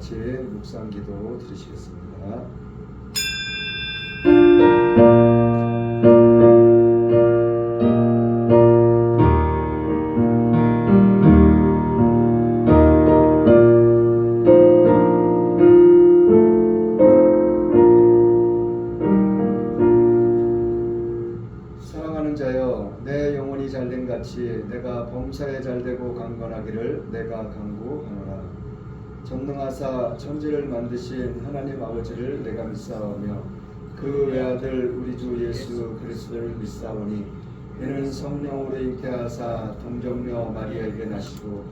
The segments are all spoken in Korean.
같이 묵상기도 드리시겠습니다. 사랑하는 자여, 내 영혼이 잘된 같이 내가 범사에 잘되고 강건하기를 내가 간구하노라. 전능하사 천지를 만드신 하나님 아버지를 내가 믿사오며 그 외아들 우리 주 예수 그리스도를 믿사오니 이는 성령으로 잉태하사 동정녀 마리아에게 나시고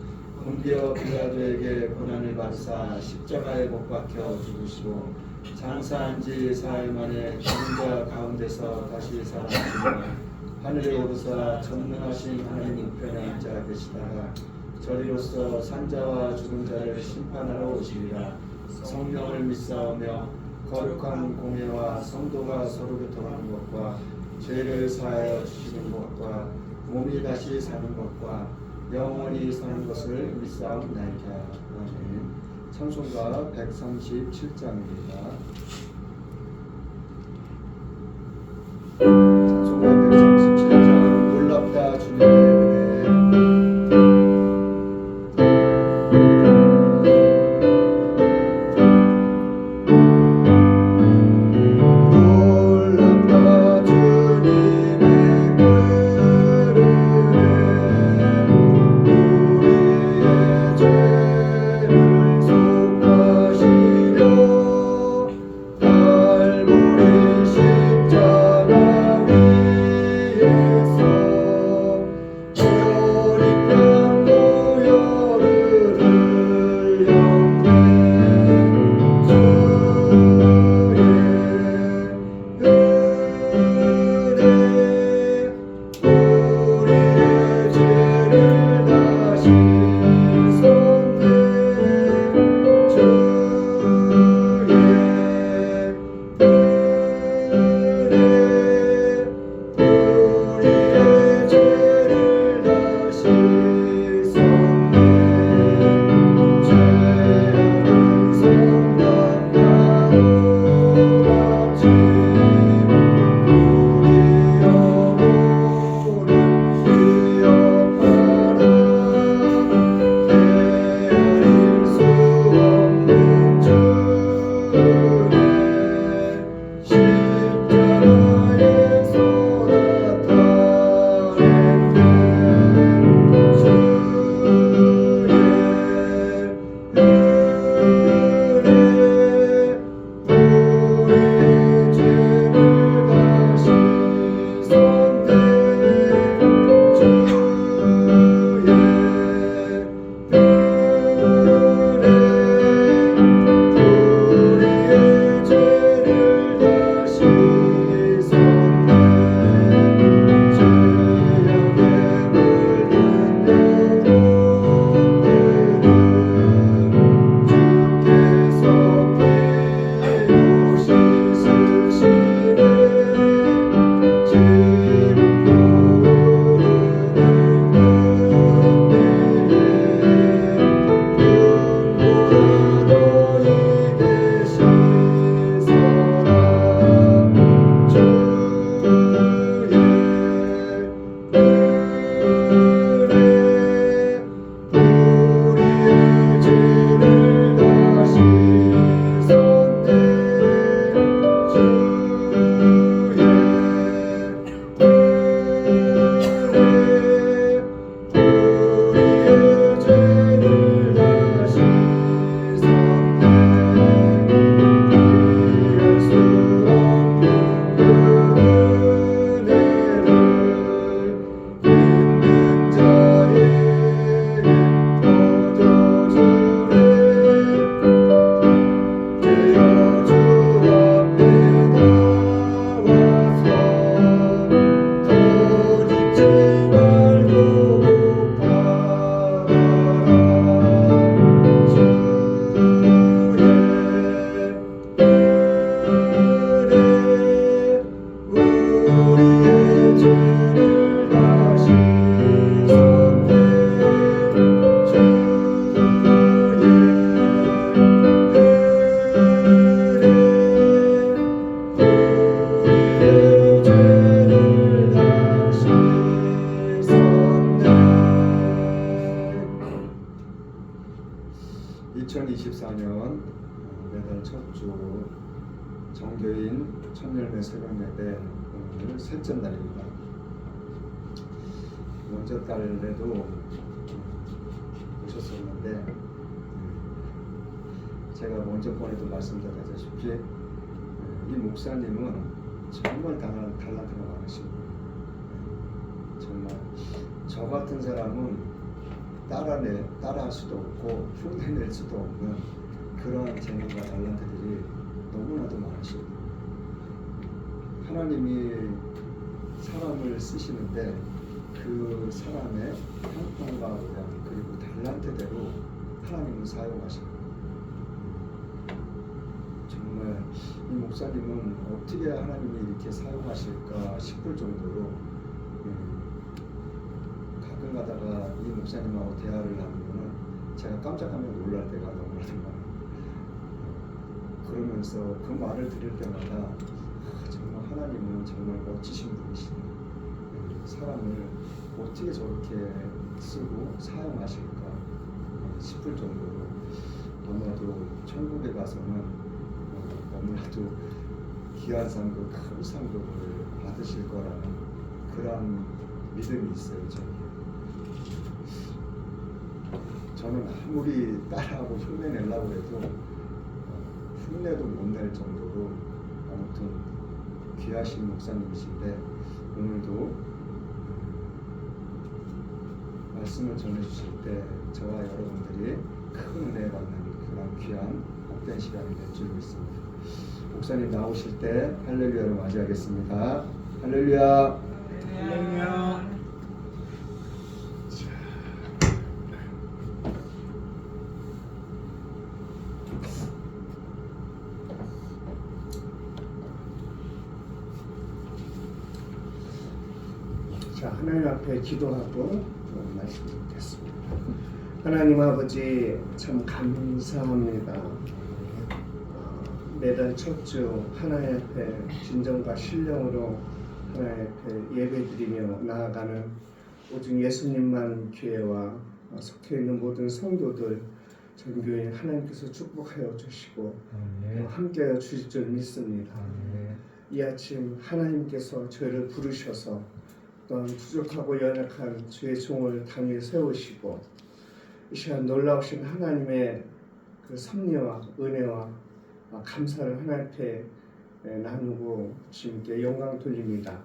본디오 빌라도에게 고난을 받으사 십자가에 못 박혀 죽으시고 장사한 지 사흘 만에 죽은 자 가운데서 다시 살아나시며 하늘에 오르사 전능하신 하나님 우편에 앉아 계시다가 저리로서 산자와 죽은 자를 심판하러 오시리라. 성령을 믿사오며 거룩한 공예와 성도가 서로 교통하는 것과 죄를 사하여 주시는 것과 몸이 다시 사는 것과 영원히 사는 것을 믿사옵나이다. 아멘. 찬송가 137장입니다. 찬송가 137장 놀랍다 주님의 은혜. 다 2024년 매달 첫 주 정교인 천열매 새벽 예배 오늘 셋째 날입니다. 먼저 달에도 오셨었는데 제가 먼저 번에도 말씀드렸다시피 이 목사님은 정말 달란트가 많으신 분이에요. 정말 저 같은 사람은 따라할 수도 없고 흉내낼 수도 없는 그러한 재능과 달란트들이 너무나도 많으시고, 하나님이 사람을 쓰시는데 그 사람의 형편과 모양 그리고 달란트대로 하나님은 사용하십니다. 정말 이 목사님은 어떻게 하나님이 이렇게 사용하실까 싶을 정도로 가끔 가다가 이 목사님하고 대화를 나누면 제가 깜짝깜짝 놀랄 때가 너무나도 많아요. 그러면서 그 말을 들을 때마다 정말 하나님은 정말 멋지신 분이시네. 사람을 어떻게 저렇게 쓰고 사용하실까 싶을 정도로 너무나도 천국에 가서는 너무나도 귀한 상급, 큰 상급을 받으실 거라는 그런 믿음이 있어요. 저는 아무리 따라하고 흉내내려고 해도 흉내도 못 낼 정도로 아무튼 귀하신 목사님이신데, 오늘도 말씀을 전해주실 때 저와 여러분들이 큰 은혜 받는 그런 귀한 복된 시간이 될 줄 믿습니다. 목사님 나오실 때 할렐루야로 맞이하겠습니다. 할렐루야. 할렐루야. 자, 하나님 앞에 기도하고 말씀 듣겠습니다. 하나님 아버지, 참 감사합니다. 매달 첫 주 하나님 앞에 진정과 신령으로 하나님 앞에 예배드리며 나아가는 오직 예수님만 교회와 속해 있는 모든 성도들 전교회 하나님께서 축복하여 주시고 함께하여 주실 줄 믿습니다. 이 아침 하나님께서 저희를 부르셔서 또한 부족하고 연약한 주의 종을 당에 세우시고 이 시간 놀라우신 하나님의 그 섭리와 은혜와 감사를 하나님 앞에 나누고 주님께 영광 돌립니다.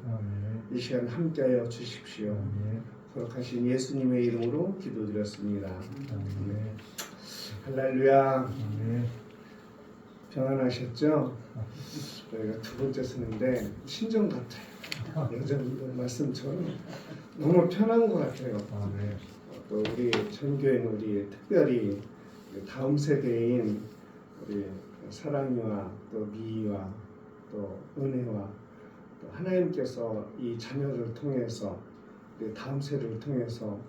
이 시간 함께하여 주십시오. 거룩하신 예수님의 이름으로 기도드렸습니다. 할렐루야. 평안하셨죠? 저희가 두 번째 쓰는데 신정 같아요. 예전 말씀처럼 너무 편한 것 같아요. 또 우리 전교회는 우리 특별히 다음 세대인 우리 사랑이와 또 미희와 또 은혜와 또 하나님께서 이 자녀를 통해서 다음 세대를 통해서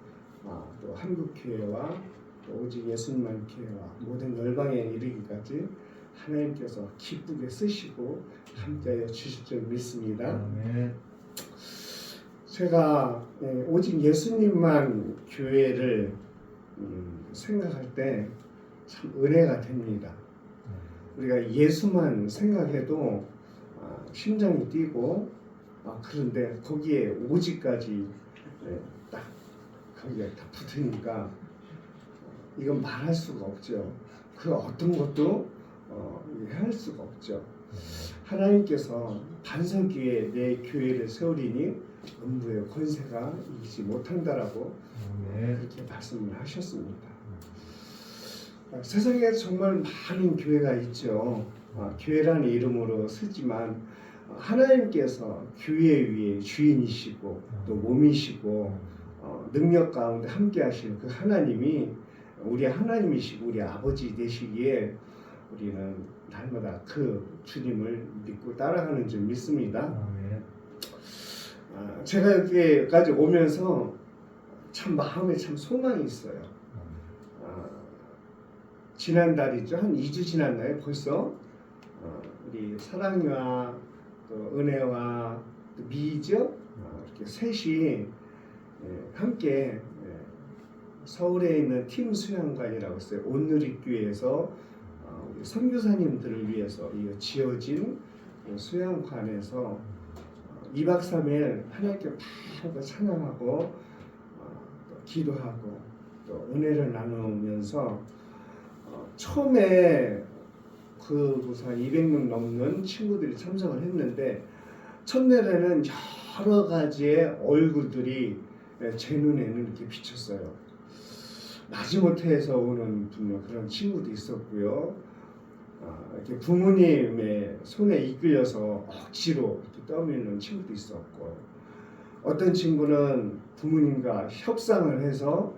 또 한국교회와 또 오직 예수님만 교회와 모든 열방에 이르기까지 하나님께서 기쁘게 쓰시고 함께하여 주실 줄 믿습니다. 제가 오직 예수님만 교회를 생각할 때 참 은혜가 됩니다. 우리가 예수만 생각해도 심장이 뛰고 그런데 거기에 오직까지 딱 거기에 다 붙으니까 이건 말할 수가 없죠. 그 어떤 것도 할 수가 없죠. 하나님께서 반석 위에 내 교회를 세우리니 음부의 권세가 이기지 못한다라고 그렇게 말씀을 하셨습니다. 세상에 정말 많은 교회가 있죠. 교회라는 이름으로 쓰지만 하나님께서 교회 위에 주인이시고 또 몸이시고 능력 가운데 함께 하시는 그 하나님이 우리 하나님이시고 우리 아버지 되시기에 우리는 날마다 그 주님을 믿고 따라가는 줄 믿습니다. 제가 여기까지 오면서 참 마음에 참 소망이 있어요. 지난달이죠. 한 2주 지났나요? 벌써 우리 사랑이와 또 은혜와 또 미희죠. 이렇게 셋이 함께 서울에 있는 팀 수양관이라고 있어요. 온누리교회에서 우리 선교사님들을 위해서 지어진 수양관에서 2박 3일 하나님께 막 찬양하고 또 기도하고 또 은혜를 나누면서 처음에 그곳 한 200명 넘는 친구들이 참석을 했는데 첫날에는 여러 가지의 얼굴들이 제 눈에는 이렇게 비쳤어요. 마지못해서 오는 그런 친구도 있었고요. 이렇게 부모님의 손에 이끌려서 억지로 이렇게 떠밀는 친구도 있었고, 어떤 친구는 부모님과 협상을 해서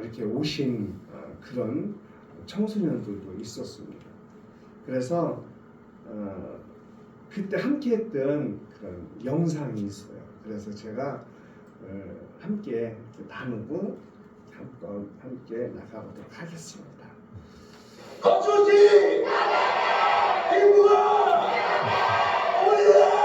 이렇게 오신 그런 청소년들도 있었습니다. 그래서 그때 함께했던 그런 영상이 있어요. 그래서 제가 함께 나누고 함께 나가보도록 하겠습니다. 거주지 인구가 오리라.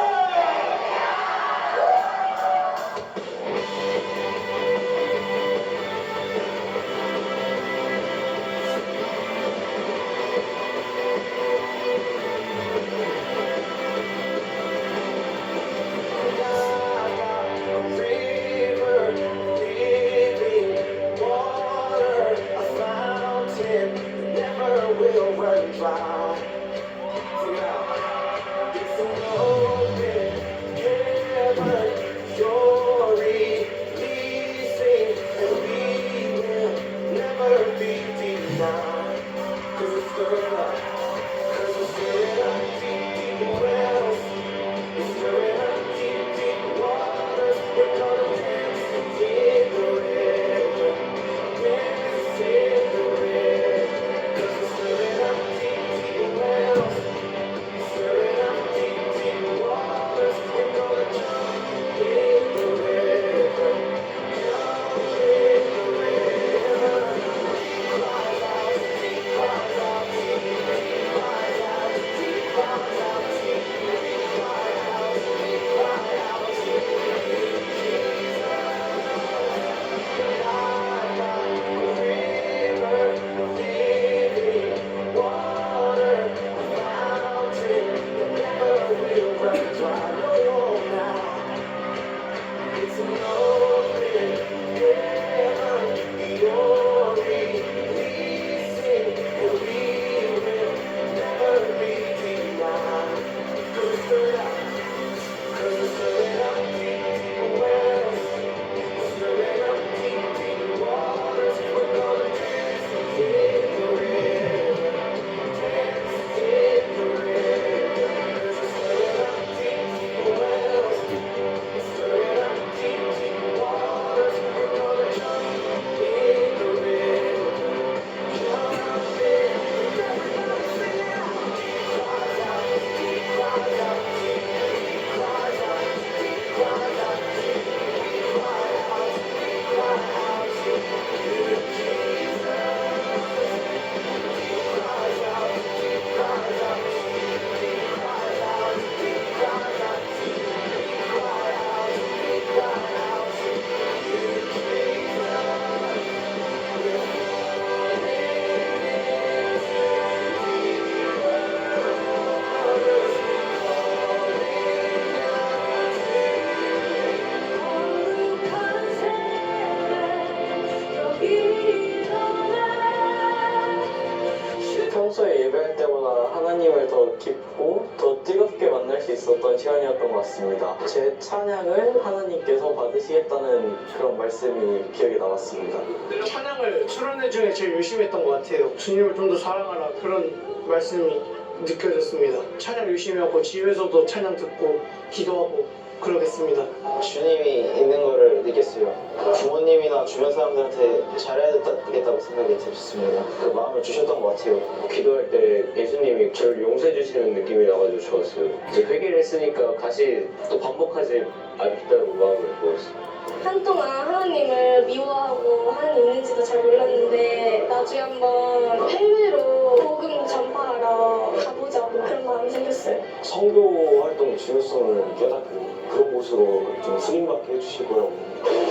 평소에 예배할 때보다 하나님을 더 깊고 더 뜨겁게 만날 수 있었던 시간이었던 것 같습니다. 제 찬양을 하나님께서 받으시겠다는 그런 말씀이 기억에 남았습니다. 찬양을 수련회 중에 제일 열심히 했던 것 같아요. 주님을 좀 더 사랑하라 그런 말씀이 느껴졌습니다. 찬양 열심히 하고 집에서도 찬양 듣고 기도하고 그러겠습니다. 주님이 있는 거를 느꼈어요. 부모님이나 주변 사람들한테 잘해야 되겠다고 생각이 들었습니다. 그 마음을 주셨던 것 같아요. 기도할 때 예수님이 저를 용서해 주시는 느낌이 나가지고 좋았어요. 이제 회개를 했으니까 다시 또 반복하지 않겠다는 마음을 먹었어요. 한동안 하나님을 미워하고 하나님 있는지도 잘 몰랐는데 나중에 한번 해외로 복음 전파하러 가보자고 그런 마음이 생겼어요. 성교 활동의 중요성을 깨닫고 그런 곳으로 좀 승인받게 해주실 거라고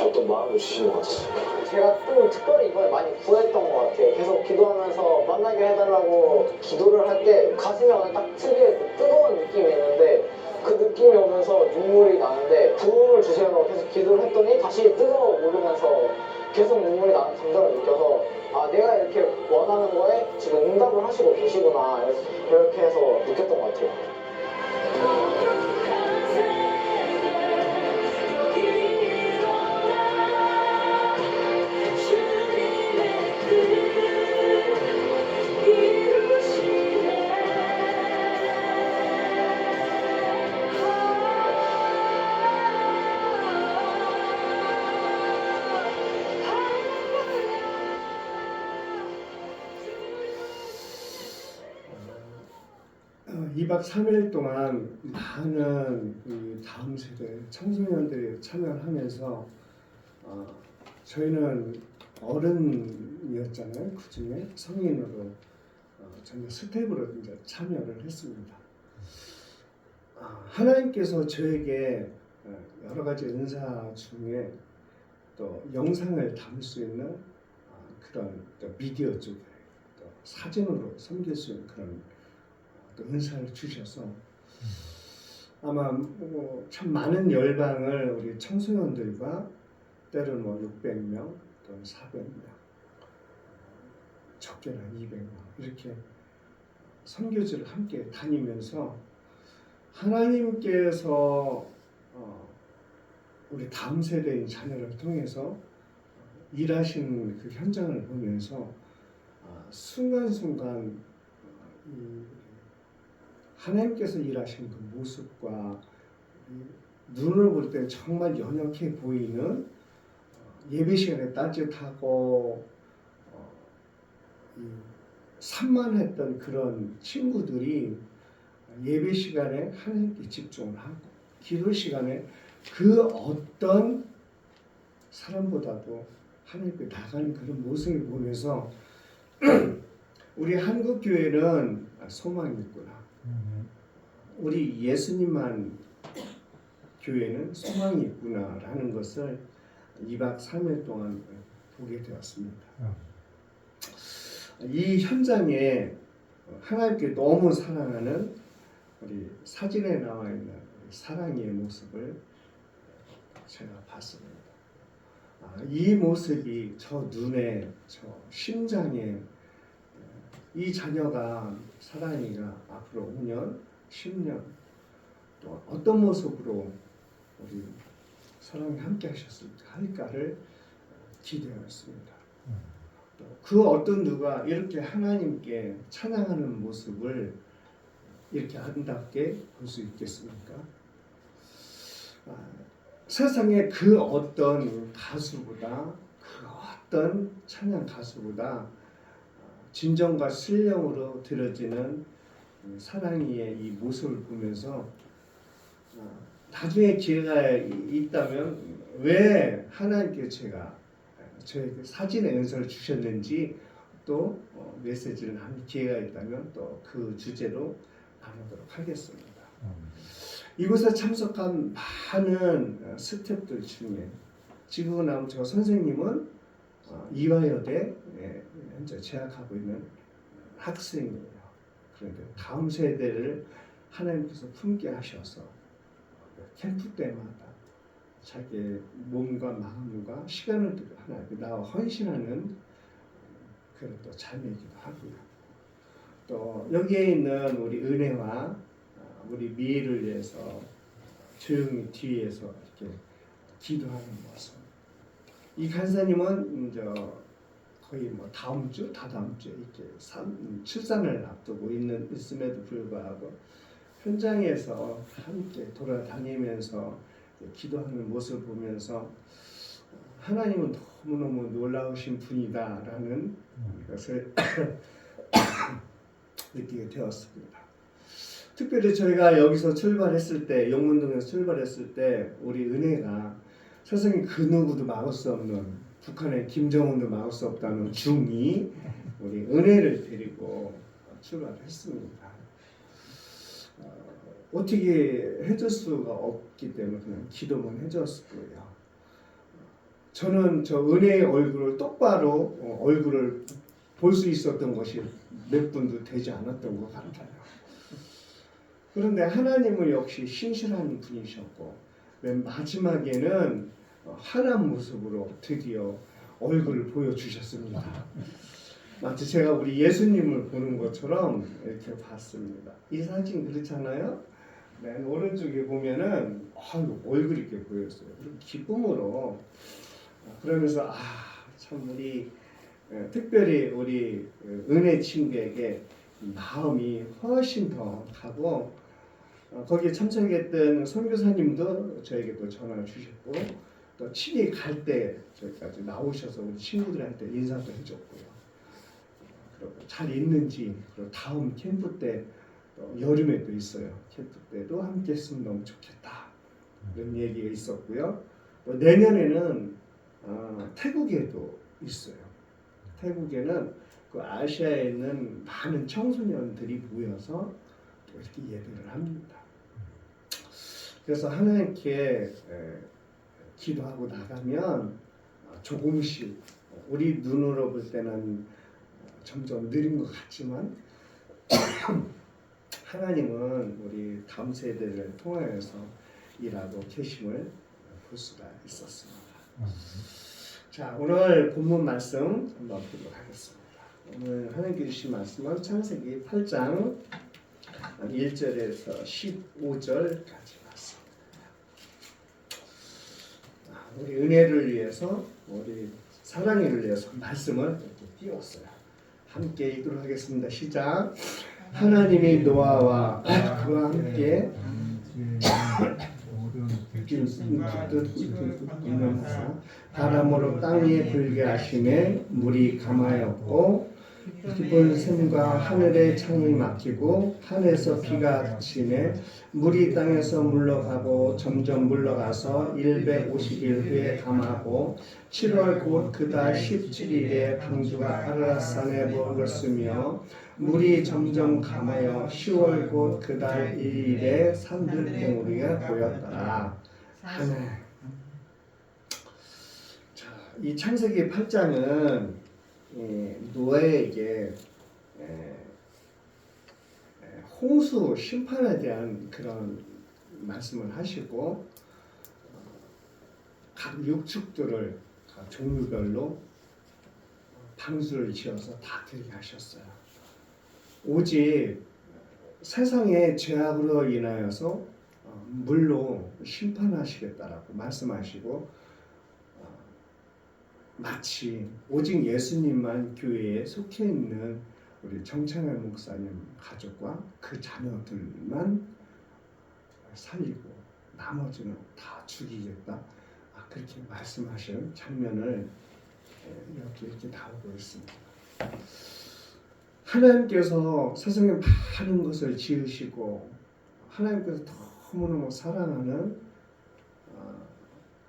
어떤 마음을 주시는 것 같아요. 제가 좀 특별히 이번에 많이 구했던 것 같아요. 계속 기도하면서 만나게 해달라고 기도를 할 때 가슴이 오늘 딱 특유의 그 뜨거운 느낌이 있는데 그 느낌이 오면서 눈물이 나는데 부흥을 주시려고 계속 기도를 했더니 다시 뜨거워 오르면서 계속 눈물이 나는 감정을 느껴서 아 내가 이렇게 원하는 거에 지금 응답을 하시고 계시구나 이렇게 해서 느꼈던 것 같아요. 어, 2박 3일 동안 많은 이 다음 세대 청소년들이 참여를 하면서 저희는 어른이었잖아요. 그중에 성인으로 전혀 스텝으로 이제 참여를 했습니다. 하나님께서 저에게 여러 가지 은사 중에 또 영상을 담을 수 있는 그런 또 미디어 쪽에 또 사진으로 섬길 수 있는 그런 또 은사를 주셔서 아마 참 많은 열방을 우리 청소년들과 때로는 600명 또는 400명 적게는 200명 이렇게 선교지를 함께 다니면서 하나님께서 우리 다음 세대인 자녀를 통해서 일하시는 그 현장을 보면서 순간순간 하나님께서 일하시는 그 모습과 눈을 볼 때 정말 연약해 보이는 예배 시간에 따뜻하고 산만했던 그런 친구들이 예배 시간에 하나님께 집중을 하고 기도 시간에 그 어떤 사람보다도 하나님께 나가는 그런 모습을 보면서 우리 한국 교회는 소망이 있구나. 우리 예수님만 교회는 소망이 있구나라는 것을 2박 3일 동안 보게 되었습니다. 이 현장에 하나님께 너무 사랑하는 우리 사진에 나와 있는 사랑이의 모습을 제가 봤습니다. 이 모습이 저 눈에, 저 심장에 이 자녀가 사랑이가 앞으로 5년, 10년 또 어떤 모습으로 우리 사랑이 함께 하셨을까 할까를 기대하였습니다. 그 어떤 누가 이렇게 하나님께 찬양하는 모습을 이렇게 아름답게 볼 수 있겠습니까? 세상에 그 어떤 가수보다 그 어떤 찬양 가수보다 진정과 신령으로 들어지는 사랑이의 이 모습을 보면서 나중에 기회가 있다면 왜 하나님께 제가 저에게 사진의 은사를 주셨는지 또 메시지를 하는 기회가 있다면 또 그 주제로 나누도록 하겠습니다. 이곳에 참석한 많은 스태프들 중에 지금 나온 저 선생님은 이화여대 현재 재학하고 있는 학생이에요. 그런데 다음 세대를 하나님께서 품게 하셔서 캠프 때마다 자기의 몸과 마음과 시간을 두고 하나님께 나와 헌신하는 그런 또 자매이기도 하고요. 또 여기에 있는 우리 은혜와 우리 미애를 위해서 조용히 뒤에서 이렇게 기도하는 모습. 이 간사님은 거의 다음 주, 다다음 주에 이렇게 출산을 앞두고 있음에도 불구하고 현장에서 함께 돌아다니면서 기도하는 모습을 보면서 하나님은 너무너무 놀라우신 분이다라는 것을 느끼게 되었습니다. 특별히 저희가 여기서 출발했을 때, 영문동에서 출발했을 때 우리 은혜가 세상에 그 누구도 막을 수 없는, 북한의 김정은도 막을 수 없다는 중이 우리 은혜를 데리고 출발했습니다. 어떻게 해줄 수가 없기 때문에 그냥 기도만 해줬을 거예요. 저는 저 은혜의 얼굴을 똑바로 얼굴을 볼 수 있었던 것이 몇 분도 되지 않았던 것 같아요. 그런데 하나님은 역시 신실한 분이셨고 맨 마지막에는 환한 모습으로 드디어 얼굴을 보여주셨습니다. 마치 제가 우리 예수님을 보는 것처럼 이렇게 봤습니다. 이 사진 그렇잖아요. 맨 오른쪽에 보면은 얼굴이 이렇게 보였어요. 기쁨으로 그러면서 참 우리 특별히 우리 은혜 친구에게 마음이 훨씬 더 가고 거기에 참석했던 선교사님도 저에게 또 전화 주셨고 또 친히 갈 때 저기까지 나오셔서 우리 친구들한테 인사도 해줬고요. 그리고 잘 있는지 그리고 다음 캠프 때 여름에도 있어요. 캠프 때도 함께 했으면 너무 좋겠다 이런 얘기가 있었고요. 또 내년에는 태국에도 있어요. 태국에는 그 아시아에 있는 많은 청소년들이 모여서 또 이렇게 예배를 합니다. 그래서 하나님께 기도하고 나가면 조금씩 우리 눈으로 볼 때는 점점 느린 것 같지만 하나님은 우리 다음 세대를 통하여서 일하고 계심을 볼 수가 있었습니다. 자, 오늘 본문 말씀 한번 보도록 하겠습니다. 오늘 하나님께 주신 말씀은 창세기 8장 1절에서 15절까지 말씀입니다. 우리 은혜를 위해서, 우리 사랑을 위해서 말씀을 이렇게 띄웠어요. 함께 읽도록 하겠습니다. 시작. 하나님이 노아와 그와 함께 바람으로 땅 위에 불게 하심에 물이 감하였고 깊은 샘과 하늘의 창이 막히고 하늘에서 비가 그치매 물이 땅에서 물러가고 점점 물러가서 150일 후에 감하고 7월 곧 그달 17일에 방주가 아라랏산에 머물렀으며 물이 점점 감하여 10월 곧 그달 1일에 산들봉우리가 보였더라. 하늘. 자, 이 창세기 8장은 노아에게 홍수 심판에 대한 그런 말씀을 하시고 각 육축들을 각 종류별로 방주를 지어서 다 들게 하셨어요. 오직 세상의 죄악으로 인하여서 물로 심판하시겠다라고 말씀하시고 마치 오직 예수님만 교회에 속해 있는 우리 정창현 목사님 가족과 그 자녀들만 살리고 나머지는 다 죽이겠다. 그렇게 말씀하신 장면을 이렇게 나오고 있습니다. 하나님께서 세상에 많은 것을 지으시고 하나님께서 너무너무 사랑하는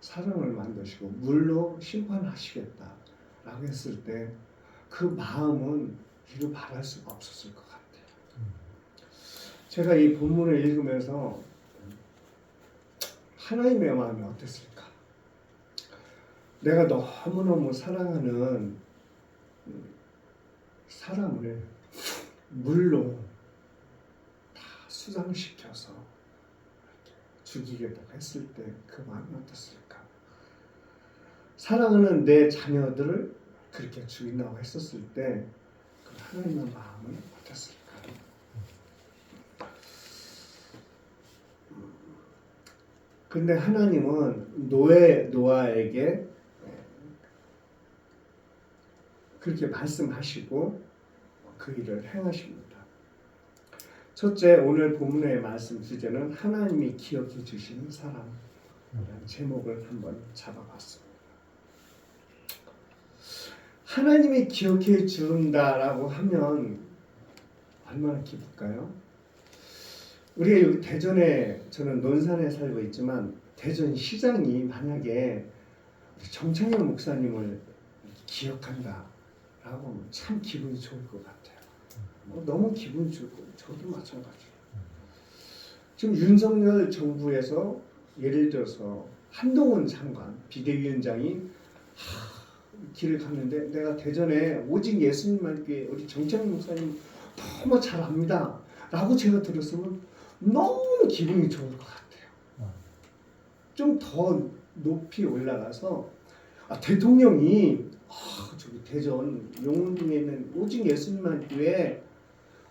사람을 만드시고 물로 심판하시겠다라고 했을 때 그 마음은 이루 말할 수가 없었을 것 같아요. 제가 이 본문을 읽으면서 하나님의 마음이 어땠을까? 내가 너무너무 사랑하는 사람을 물로 다 수상시켜서 죽이겠다고 했을 때 그 마음이 어땠을까? 사랑하는 내 자녀들을 그렇게 죽인다고 했었을 때 그 하나님의 마음은 어땠을까? 근데 하나님은 노아에게 그렇게 말씀하시고 그 일을 행하십니다. 첫째, 오늘 본문의 말씀 주제는 하나님이 기억해 주시는 사람이라는 제목을 한번 잡아봤습니다. 하나님이 기억해 준다라고 하면 얼마나 기쁠까요? 우리가 여기 대전에, 저는 논산에 살고 있지만 대전 시장이 만약에 정창현 목사님을 기억한다라고 하면 참 기분이 좋을 것 같아요. 너무 기분이 좋고 저도 마찬가지예요. 지금 윤석열 정부에서 예를 들어서 한동훈 장관 비대위원장이 길을 갔는데 내가 대전에 오직 예수님만 교회 우리 정창 목사님 너무 잘 압니다 라고 제가 들었으면 너무 기분이 좋을 것 같아요. 좀 더 높이 올라가서 대통령이 저기 대전 용운동에 있는 오직 예수님만 교회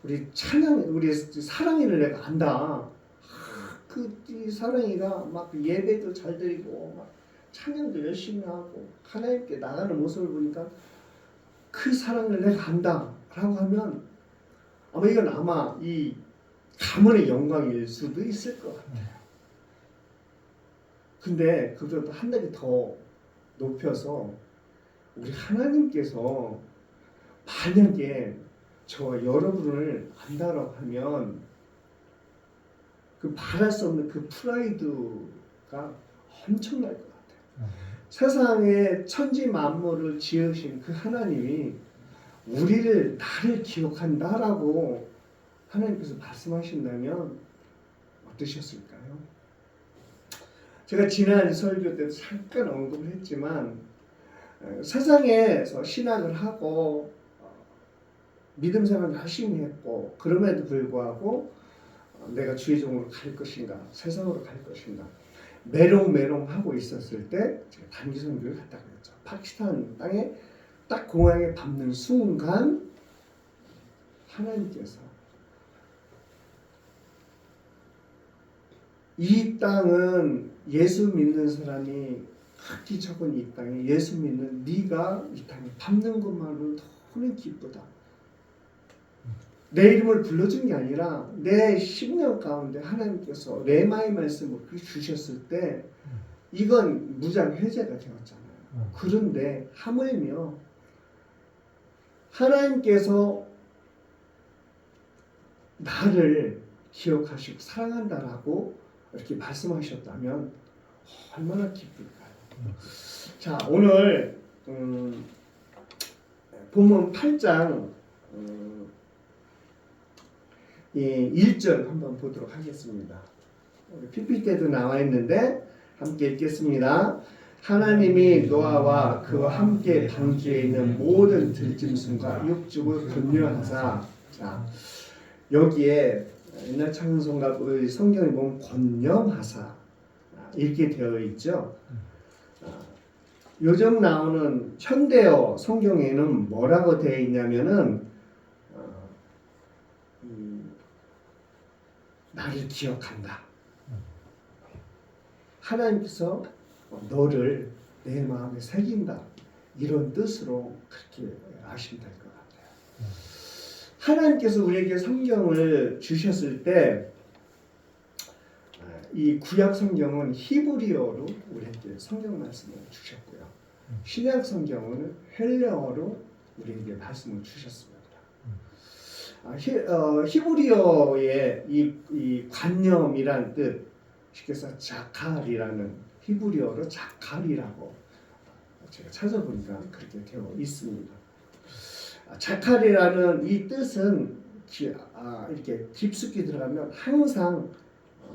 우리 찬양 우리 사랑이를 내가 안다. 이 사랑이가 막 예배도 잘 드리고 막 찬양도 열심히 하고 하나님께 나가는 모습을 보니까 그 사랑을 내가 안다라고 하면 이건 아마 이 가문의 영광일 수도 있을 것 같아요. 근데 그것도 한 단계 더 높여서 우리 하나님께서 만약에 저와 여러분을 안다라고 하면 그 말할 수 없는 그 프라이드가 엄청날 것 같아요. 세상에 천지 만물을 지으신 그 하나님이 우리를 나를 기억한다라고 하나님께서 말씀하신다면 어떠셨을까요? 제가 지난 설교 때 잠깐 언급을 했지만 세상에서 신학을 하고 믿음 생활 열심히 했고 그럼에도 불구하고 내가 주의종으로 갈 것인가 세상으로 갈 것인가 메롱메롱 하고 있었을 때 제가 단기 선교를 갔다 그랬죠. 파키스탄 땅에 딱 공항에 밟는 순간 하나님께서 이 땅은 예수 믿는 사람이 극히 적은 이 땅에 예수 믿는 네가 이 땅에 밟는 것만으로 너무 기쁘다. 내 이름을 불러준 게 아니라 내 10년 가운데 하나님께서 레마의 말씀을 주셨을 때 이건 무장해제가 되었잖아요. 그런데 하물며 하나님께서 나를 기억하시고 사랑한다라고 이렇게 말씀하셨다면 얼마나 기쁠까요? 자, 오늘 본문 8장 1절 한번 보도록 하겠습니다. 우리 PPT에도 나와 있는데 함께 읽겠습니다. 하나님이 노아와 그와 함께 방주에 있는 모든 들짐승과 육축을 권유하사. 자, 여기에 옛날 찬송가 성경에 보면 권념하사 이렇게 되어 있죠. 요즘 나오는 현대어 성경에는 뭐라고 되어 있냐면은 나를 기억한다. 하나님께서 너를 내 마음에 새긴다. 이런 뜻으로 그렇게 아시면 될 것 같아요. 하나님께서 우리에게 성경을 주셨을 때 이 구약 성경은 히브리어로 우리에게 성경 말씀을 주셨고요. 신약 성경은 헬레어로 우리에게 말씀을 주셨습니다. 히브리어의 이 관념이란 뜻, 쉽게 해서 자칼이라는 히브리어로 자칼이라고 제가 찾아보니까 그렇게 되어 있습니다. 자칼이라는 이 뜻은 이렇게 깊숙이 들어가면 항상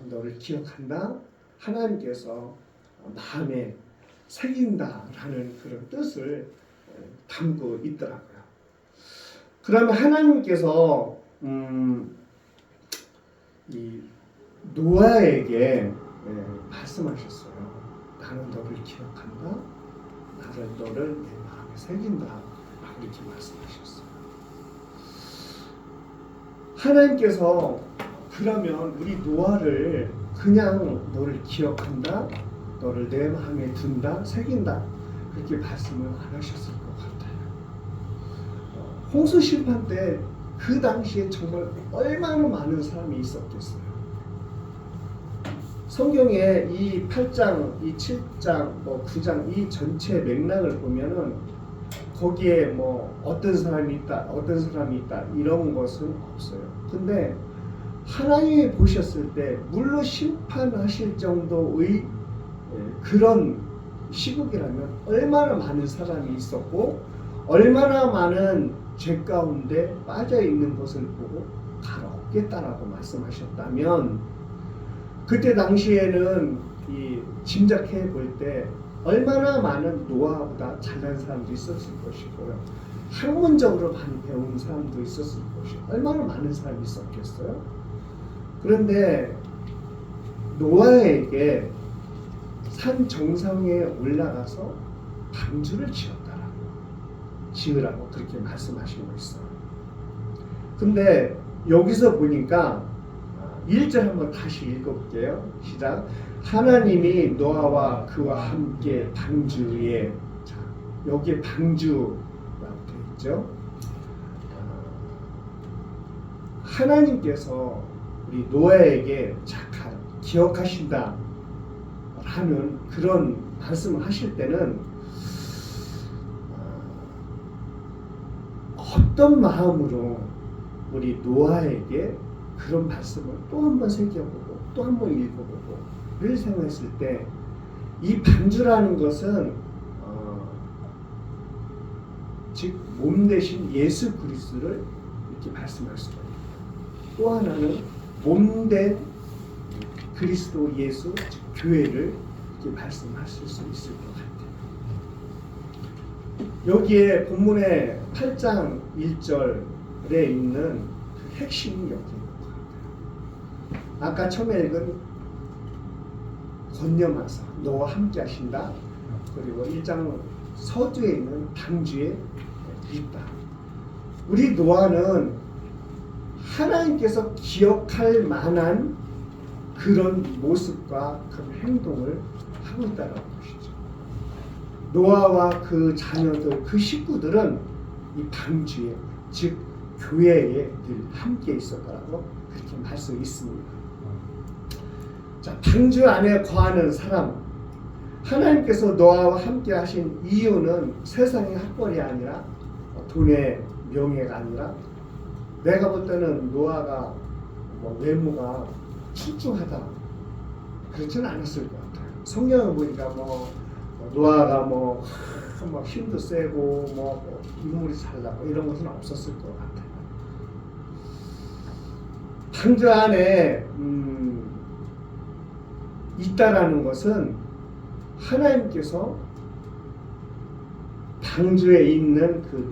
너를 기억한다, 하나님께서 마음에 새긴다라는 그런 뜻을 담고 있더라고요. 그러면 하나님께서 이 노아에게 말씀하셨어요. 나는 너를 기억한다, 너를 내 마음에 새긴다 라고 이렇게 말씀하셨어요. 하나님께서 그러면 우리 노아를 그냥 너를 기억한다, 너를 내 마음에 둔다, 새긴다 그렇게 말씀을 안 하셨을 것 같아요. 홍수 심판 때 그 당시에 정말 얼마나 많은 사람이 있었겠어요. 성경에 이 8장, 이 7장, 9장 이 전체 맥락을 보면은 거기에 뭐 어떤 사람이 있다, 어떤 사람이 있다 이런 것은 없어요. 근데 하나님이 보셨을 때 물로 심판하실 정도의 그런 시국이라면 얼마나 많은 사람이 있었고 얼마나 많은 죄 가운데 빠져 있는 것을 보고 갈 없겠다라고 말씀하셨다면 그때 당시에는 이 짐작해 볼 때 얼마나 많은 노아보다 잘난 사람도 있었을 것이고요. 학문적으로 많이 배운 사람도 있었을 것이고 얼마나 많은 사람이 있었겠어요. 그런데 노아에게 산 정상에 올라가서 방주를 지으라고 그렇게 말씀하신 거 있어요. 근데 여기서 보니까 1절 한번 다시 읽어볼게요. 시작. 하나님이 노아와 그와 함께 방주에, 자, 여기에 방주라고 되어 있죠. 하나님께서 우리 노아에게 기억하신다 하는 그런 말씀을 하실 때는 어떤 마음으로 우리 노아에게 그런 말씀을 또 한 번 새겨보고 또 한 번 읽어보고 를 생각했을 때 이 방주라는 것은 즉 몸 대신 예수 그리스도를 이렇게 말씀할 수가 있고 또 하나는 몸된 그리스도 예수 즉 교회를 이렇게 말씀하실 수 있을 것 같아요. 여기에 본문의 8장 1절에 있는 그 핵심이 여기인 것 같아요. 아까 처음에 읽은 건념하사 너와 함께 하신다. 그리고 1장 서두에 있는 방주에 있다. 우리 노아는 하나님께서 기억할 만한 그런 모습과 그런 행동을 하고 있다는 것이죠. 노아와 그 자녀들, 그 식구들은 이 방주에, 즉 교회에 늘 함께 있었다라고 그렇게 말씀이 있습니다. 자, 방주 안에 거하는 사람, 하나님께서 노아와 함께 하신 이유는 세상의 학벌이 아니라 돈의 명예가 아니라 내가 볼 때는 노아가 외모가 출중하다 그렇지는 않았을 것 같아요. 성경을 보니까 노아가 힘도 세고 인물이 잘나고 이런 것은 없었을 것 같아요. 방주 안에 있다라는 것은 하나님께서 방주에 있는 그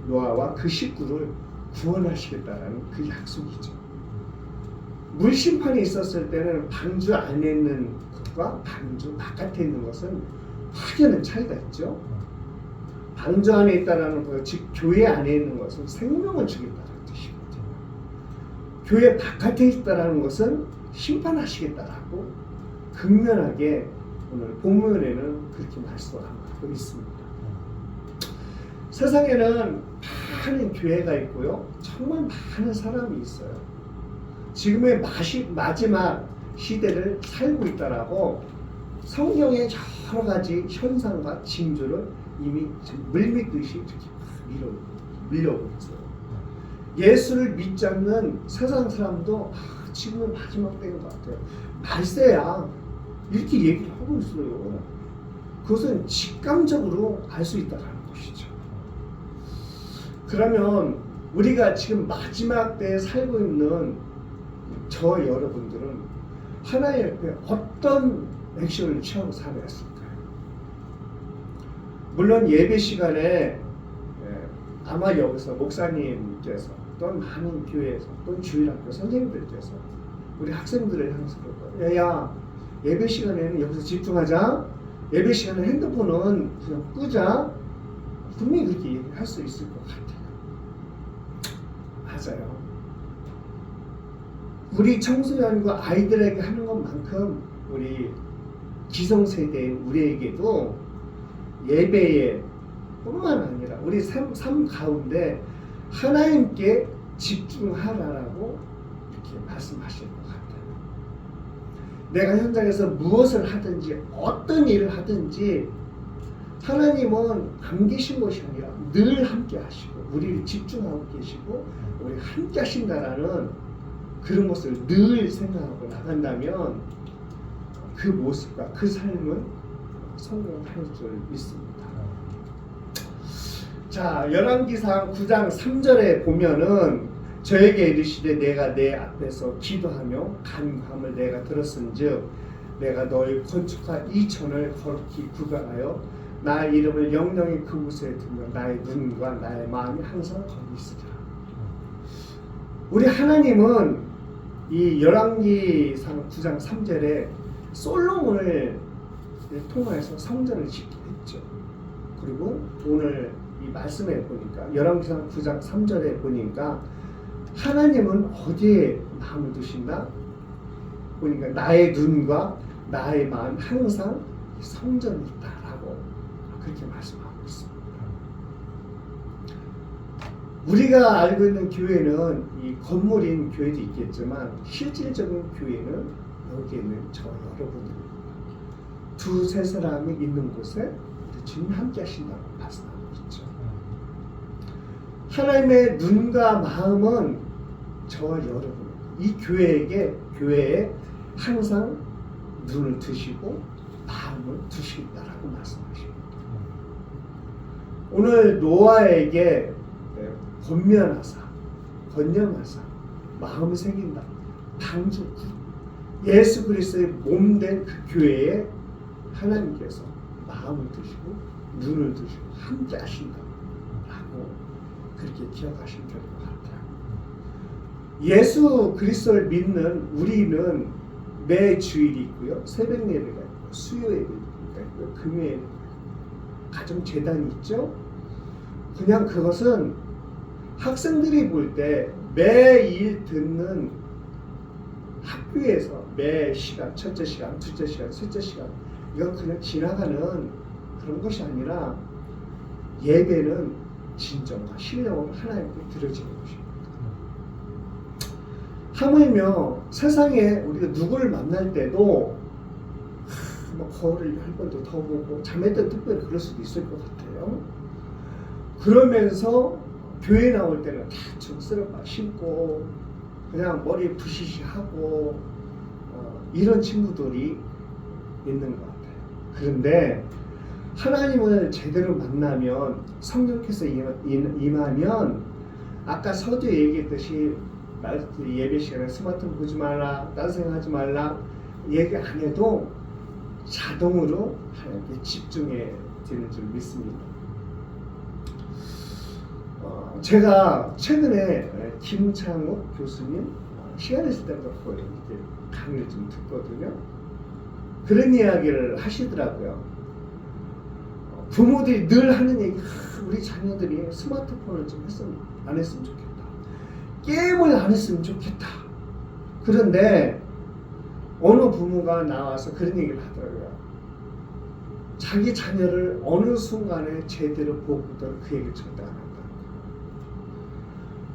노아와 그 식구를 구원하시겠다라는 그 약속이죠. 물심판이 있었을 때는 방주 안에 있는 것과 방주 바깥에 있는 것은 확연한 차이가 있죠. 방주 안에 있다라는 것, 즉 교회 안에 있는 것은 생명을 주겠다는 뜻이거든요. 교회 바깥에 있다라는 것은 심판하시겠다라고 극명하게 오늘 본문에는 그렇게 말씀하고 있습니다. 세상에는 많은 교회가 있고요. 정말 많은 사람이 있어요. 지금의 마지막 시대를 살고 있다라고 성경의 여러 가지 현상과 징조를 이미 물밀듯이 이렇게 밀려오고 있어요. 예수를 믿지 않는 세상 사람도 지금은 마지막 때인 것 같아요. 말세야 이렇게 얘기를 하고 있어요. 그것은 직감적으로 알 수 있다는 것이죠. 그러면 우리가 지금 마지막 때에 살고 있는 저 여러분들은 하나님 앞에 어떤 액션을 취하고 살아야 했을까요? 물론 예배 시간에 아마 여기서 목사님께서 또는 많은 교회에서 또는 주일학교 선생님들께서 우리 학생들을 향해서 그럴 거예요. 야, 예배 시간에는 여기서 집중하자. 예배 시간에 핸드폰은 그냥 끄자. 분명히 그렇게 얘기를 할 수 있을 것 같아요. 맞아요. 우리 청소년과 아이들에게 하는 것만큼 우리 기성세대인 우리에게도 예배에 뿐만 아니라 우리 삶 가운데 하나님께 집중하라라고 이렇게 말씀하실 것 같아요. 내가 현장에서 무엇을 하든지 어떤 일을 하든지 하나님은 안 계신 것이 아니라 늘 함께 하시고 우리를 집중하고 계시고 우리 함께 하신다라는 그런 것을 늘 생각하고 나간다면 그 모습과 그 삶은 성공할 줄 믿습니다. 자, 열왕기상 9장 3절에 보면은 저에게 이르시되 내가 내 앞에서 기도하며 간구함을 내가 들었은즉 내가 너희 건축한 이 천을 거룩히 구별하여 나의 이름을 영영히 그곳에 두며 나의 눈과 나의 마음이 항상 거기 있으리라. 우리 하나님은 이 열왕기상 9장 3절에 솔로몬을 통해서 성전을 짓게 했죠. 그리고 오늘 이 말씀에 보니까 열왕기상 9장 3절에 보니까 하나님은 어디에 마음을 두신다? 보니까 나의 눈과 나의 마음 항상 성전에 있다라고 그렇게 말씀하고 있습니다. 우리가 알고 있는 교회는 이 건물인 교회도 있겠지만 실질적인 교회는 여기 있는 저 여러분들입니다. 두세 사람이 있는 곳에 우리 주님 함께 하신다고 말씀하고 있죠. 하나님의 눈과 마음은 저와 여러분, 이 교회에 항상 눈을 두시고 마음을 두시겠다라고 말씀하십니다. 오늘 노아에게 건면하사 마음을 새긴다. 방주구 예수 그리스도의 몸된 그 교회에 하나님께서 마음을 두시고 눈을 두시고 함께 하신다라고 그렇게 기억하시면 될 것 같아요. 예수 그리스도를 믿는 우리는 매 주일이 있고요, 새벽 예배가 있고, 수요 예배가 있고, 금요 예배가 있고, 가정 재단이 있죠. 그냥 그것은 학생들이 볼 때 매일 듣는 학교에서 매 시간, 첫째 시간, 둘째 시간, 셋째 시간, 이건 그냥 지나가는 그런 것이 아니라 예배는 진정과 신령으로 하나님께 드려지는 것입니다. 하물며 세상에 우리가 누구를 만날 때도 뭐 거울을 한 번도 더 보고 자매들 특별히 그럴 수도 있을 것 같아요. 그러면서 교회 나올 때는 대충 쓰레빠 신고 그냥 머리 부시시 하고 이런 친구들이 있는 것 같아요. 그런데 하나님을 제대로 만나면 성령께서 임하면 아까 서두에 얘기했듯이 예배 시간에 스마트폰 보지 말라, 딴 생각하지 말라 얘기 안 해도 자동으로 하나님께 집중해 되는 줄 믿습니다. 제가 최근에 김창욱 교수님 시간 있을 때마다 이렇게 강의를 좀 듣거든요. 그런 이야기를 하시더라고요. 부모들이 늘 하는 얘기, 우리 자녀들이 스마트폰을 좀 안 했으면 좋겠다. 게임을 안 했으면 좋겠다. 그런데 어느 부모가 나와서 그런 얘기를 하더라고요. 자기 자녀를 어느 순간에 제대로 보고도 그 얘기를 절대 안 한다.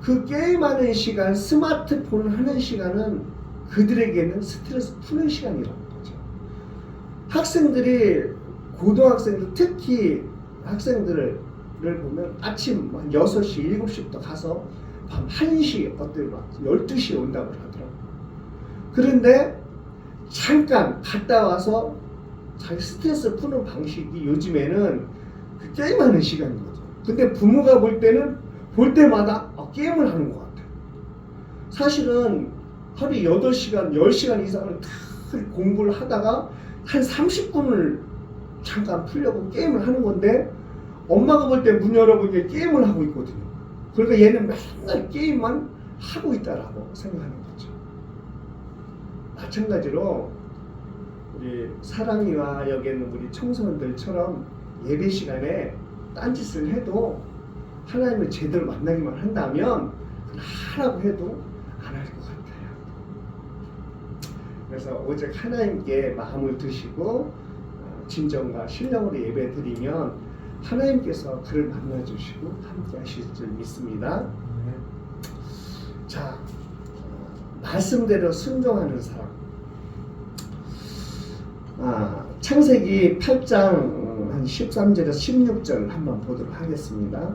그 게임하는 시간, 스마트폰을 하는 시간은 그들에게는 스트레스 푸는 시간이라는 거죠. 학생들이, 고등학생들, 특히 학생들을 보면 아침 6시, 7시부터 가서 밤 1시, 어떤 12시에 온다고 하더라고요. 그런데 잠깐 갔다 와서 자기 스트레스 푸는 방식이 요즘에는 그 게임하는 시간인 거죠. 근데 부모가 볼 때는 볼 때마다 게임을 하는 것 같아요. 사실은 하루에 8시간, 10시간 이상을 다 공부를 하다가 한 30분을 잠깐 풀려고 게임을 하는 건데 엄마가 볼 때 문 열어보니 게임을 하고 있거든요. 그러니까 얘는 맨날 게임만 하고 있다라고 생각하는 거죠. 마찬가지로 우리 사랑이와 여기 있는 우리 청소년들처럼 예배 시간에 딴짓을 해도 하나님을 제대로 만나기만 한다면 하라고 해도 안 할 것 같아요. 그래서 오직 하나님께 마음을 두시고 진정과 신령으로 예배 드리면 하나님께서 그를 만나주시고 함께 하실 줄 믿습니다. 자, 말씀대로 순종하는 사람. 창세기 8장 한 13절에서 16절 한번 보도록 하겠습니다.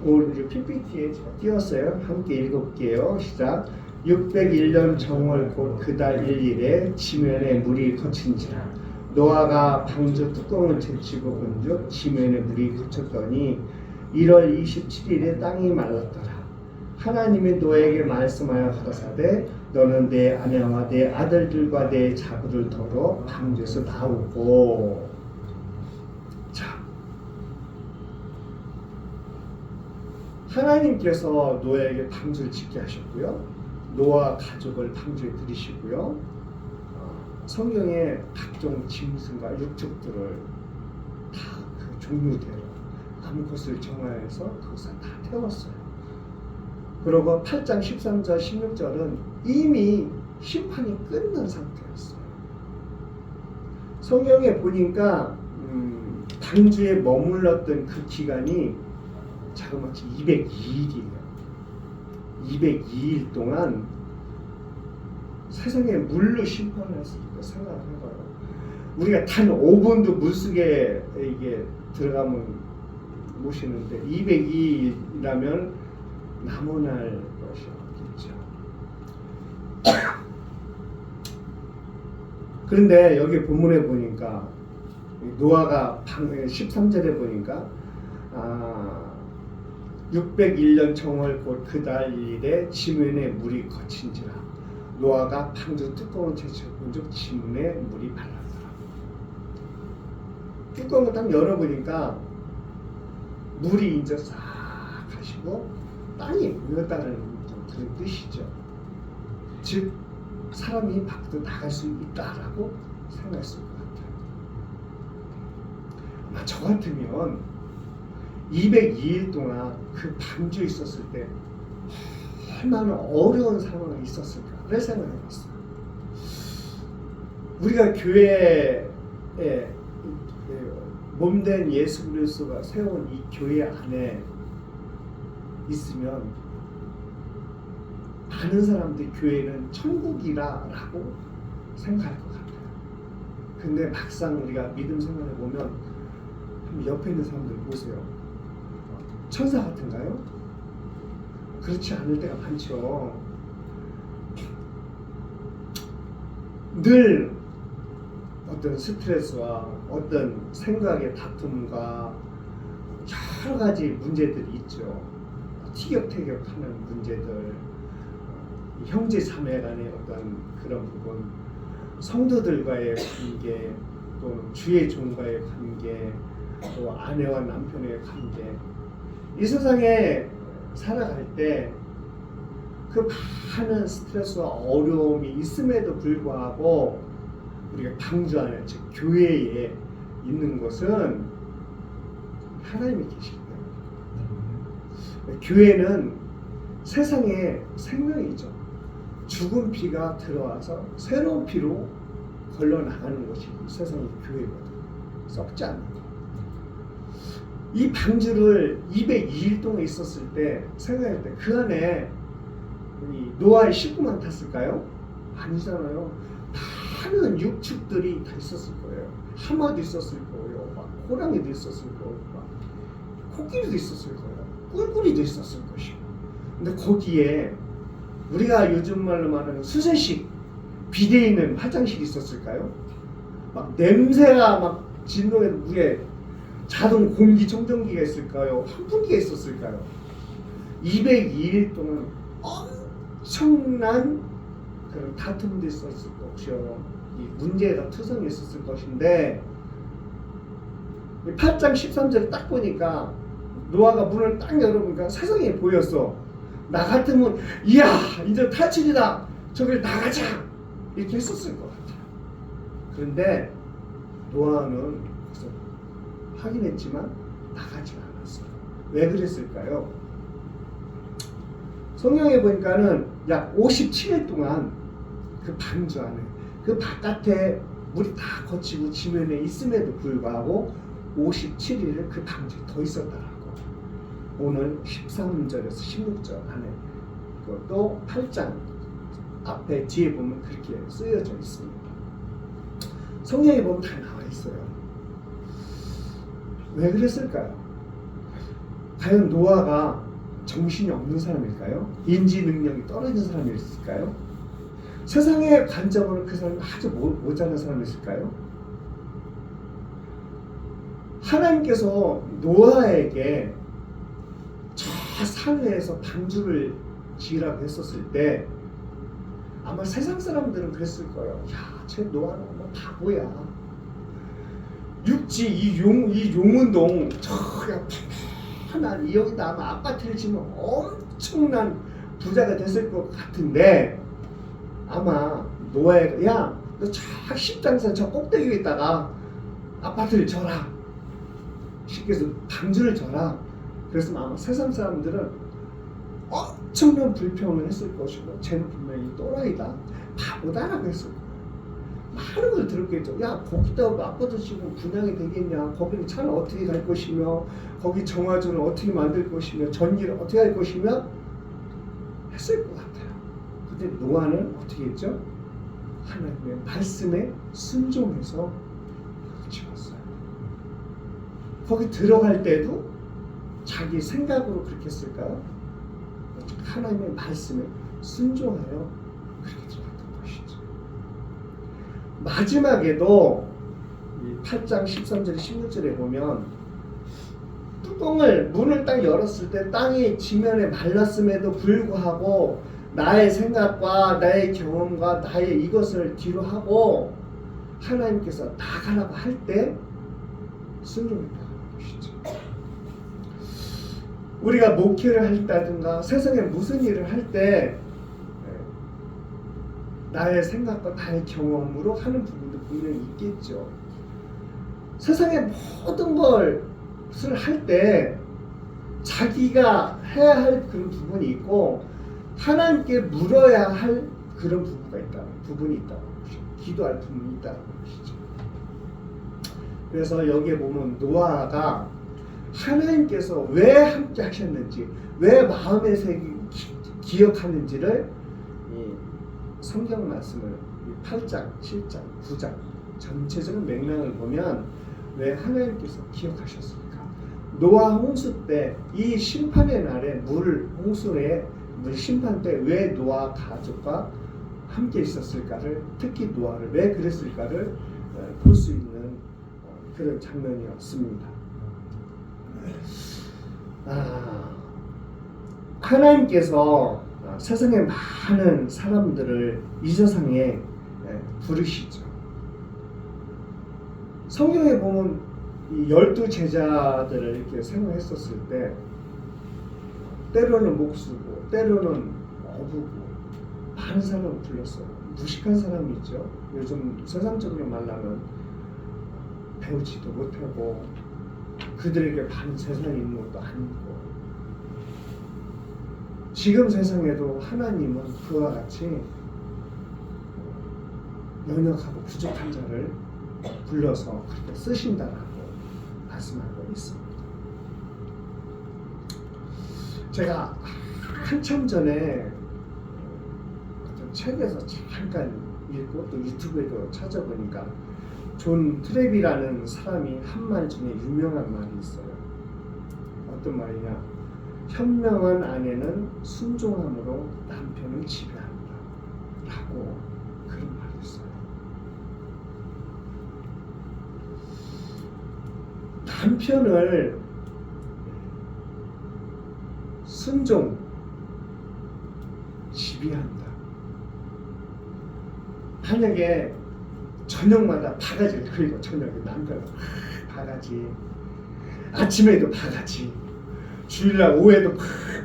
오늘 PPT에 제가 띄웠어요. 함께 읽어볼게요. 시작. 601년 정월 곧 그달 1일에 지면에 물이 거친지라 노아가 방주 뚜껑을 제치고 본즉 지면에 물이 그쳤더니 1월 27일에 땅이 말랐더라. 하나님이 노아에게 말씀하여 가라사대 너는 내 아내와 내 아들들과 내 자부를 더러 방주에서 나오고. 자, 하나님께서 노아에게 방주를 짓게 하셨고요. 노아 가족을 방주에 들이시고요. 성경의 각종 짐승과 육축들을 다 그 종류대로 암컷을 정하여서 그것을 다 태웠어요. 그리고 8장 13절 16절은 이미 심판이 끝난 상태였어요. 성경에 보니까 방주에 머물렀던 그 기간이 자그마치 202일이에요. 202일 동안 세상에 물로 심판을 했으니까 생각을 해봐요. 우리가 단 5분도 물속에 이게 들어가면 모시는데 202일이라면 남원할 것이 없겠죠. 그런데 여기 본문에 보니까 노아가 13절에 보니까 601년 정월 곧 그달 일에 지문에 물이 거친지라 노아가 방주 뚜껑을 제쳐본즉 지문에 물이 발랐더라. 뚜껑을 딱 열어보니까 물이 이제 싹 가시고 땅이 모였다는 그런 뜻이죠. 즉 사람이 밖으로 나갈 수 있다라고 생각했을 것 같아요. 아마 저 같으면 202일 동안 그 방주에 있었을 때 얼마나 어려운 상황이 있었을까를 생각해봤어요. 우리가 교회에 몸된 예수 그리스도가 세운 이 교회 안에 있으면 많은 사람들이 교회는 천국이라고 생각할 것 같아요. 근데 막상 우리가 믿음 생활해 보면 옆에 있는 사람들 보세요. 천사 같은가요? 그렇지 않을 때가 많죠. 늘 어떤 스트레스와 어떤 생각의 다툼과 여러 가지 문제들이 있죠. 티격태격하는 문제들, 형제 자매 간의 어떤 그런 부분, 성도들과의 관계, 또 주의 종과의 관계, 또 아내와 남편의 관계. 이 세상에 살아갈 때 그 많은 스트레스와 어려움이 있음에도 불구하고 우리가 방주 안에, 즉 교회에 있는 것은 하나님이 계시기 때문에. 교회는 세상의 생명이죠. 죽은 피가 들어와서 새로운 피로 걸러나가는 것이 세상의 교회거든요. 썩지 않는 것. 이 방주를 202일 동안 있었을 때 생각할 때 그 안에 노아의 식구만 탔을까요? 아니잖아요. 많은 육축들이 다 있었을 거예요. 하마도 있었을 거예요. 막 호랑이도 있었을 거예요. 막 코끼리도 있었을 거예요. 꿀꿀이도 있었을 것이고. 근데 거기에 우리가 요즘 말로 말하는 수세식 비대 있는 화장실이 있었을까요? 막 냄새가 막 진동해서 위에 자동 공기청정기가 있을까요? 환풍기가 있었을까요? 202일 동안 엄청난 그런 다툼도 있었을 것이요. 이 문제가 투성이 있었을 것인데 8장 13절을 딱 보니까 노아가 문을 딱 열어보니까 세상에 보였어. 나 같으면 이야 이제 탈출이다. 저길 나가자. 이렇게 했었을 것 같아요. 그런데 노아는 그래서 확인했지만 나가지 않았어요. 왜 그랬을까요? 성경에 보니까는 약 57일 동안 그 방주 안에 그 바깥에 물이 다 거치고 지면에 있음에도 불구하고 57일을 그 방주에 더 있었다라고. 오늘 13절에서 16절 안에 또 8장 앞에 뒤에 보면 그렇게 쓰여져 있습니다. 성경에 보면 다 나와 있어요. 왜 그랬을까요? 과연 노아가 정신이 없는 사람일까요? 인지 능력이 떨어진 사람이었을까요? 세상의 관점으로 그 사람이 아주 모자란 사람이었을까요? 하나님께서 노아에게 산에서 방주를 지으라고 했었을 때 아마 세상 사람들은 그랬을 거예요. 야, 쟤 노아는 뭐 바보야. 육지 이 용운동 저야 편한 여기다 아마 아파트를 지으면 엄청난 부자가 됐을 것 같은데 아마 노아가 야, 너 저 십장산 저 꼭대기 위에다가 아파트를 져라. 쉽게 해서 방주를 져라. 그래서 아마 세상 사람들은 엄청난 불평을 했을 것이고 쟤는 분명히 또라이다, 바보다라고 했을 거예요. 많은 걸 들었겠죠. 야, 거기다 아파트 지금 분양이 되겠냐, 거기는 차는 어떻게 갈 것이며 거기 정화조는 어떻게 만들 것이며 전기를 어떻게 할 것이며 했을 것 같아요. 근데 노아는 어떻게 했죠? 하나님의 말씀에 순종해서 지었어요. 거기 들어갈 때도 자기 생각으로 그렇게 했을까요? 하나님의 말씀에 순종하여 그렇게 들어갔던 것이죠. 마지막에도 8장 13절 16절에 보면 문을 딱 열었을 때 땅이 지면에 말랐음에도 불구하고 나의 생각과 나의 경험과 나의 이것을 뒤로 하고 하나님께서 나가라고 할 때 순종했다는 것이죠. 우리가 목회를 한다든가 세상에 무슨 일을 할 때 나의 생각과 나의 경험으로 하는 부분도 분명히 있겠죠. 세상의 모든 것을 할 때 자기가 해야 할 그런 부분이 있고 하나님께 물어야 할 그런 부분이 있다는 것이죠. 기도할 부분이 있다는 것이죠. 그래서 여기에 보면 노아가 하나님께서 왜 함께 하셨는지, 왜 마음의 색이 기억하는지를 이 성경 말씀을 8장, 7장, 9장 전체적인 맥락을 보면 왜 하나님께서 기억하셨습니까? 노아 홍수 때 이 심판의 날에 물 심판 때 왜 노아 가족과 함께 있었을까를, 특히 노아를 왜 그랬을까를 볼 수 있는 그런 장면이었습니다. 하나님께서 세상의 많은 사람들을 이 세상에 부르시죠. 성경에 보면 이 12제자들을 이렇게 생각했었을 때 때로는 목수고 때로는 어부고 많은 사람을 불렀어요. 무식한 사람이 있죠. 요즘 세상적으로 말하면 배우지도 못하고 그들에게 많은 재산이 있는 것도 아니고, 지금 세상에도 하나님은 그와 같이 연약하고 부족한 자를 불러서 그렇게 쓰신다라고 말씀하고 있습니다. 제가 한참 전에 어떤 책에서 잠깐 읽고 또 유튜브에도 찾아보니까 존 트레비라는 사람이 한 말 중에 유명한 말이 있어요. 어떤 말이냐? 현명한 아내는 순종함으로 남편을 지배한다 라고 그런 말이 있어요. 남편을 순종, 지배한다. 만약에 저녁마다 바가지를 긁고, 저녁에 남편은 바가지, 아침에도 바가지, 주일날 오후에도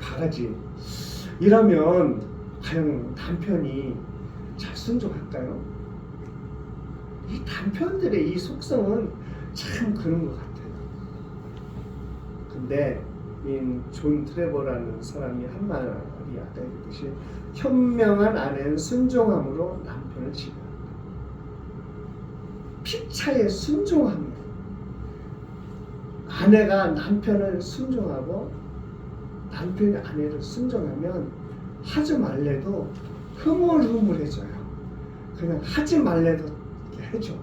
바가지, 이러면 과연 남편이 잘 순종할까요? 이 남편들의 이 속성은 참 그런 것 같아요. 근데 이 존 트레버라는 사람이 한 말이 아까 얘기했듯이 현명한 아내는 순종함으로 남편을 지배한다. 피차에 순종함. 아내가 남편을 순종하고 남편이 아내를 순종하면 하지 말래도 흐물흐물해져요. 그냥 하지 말래도 해줘.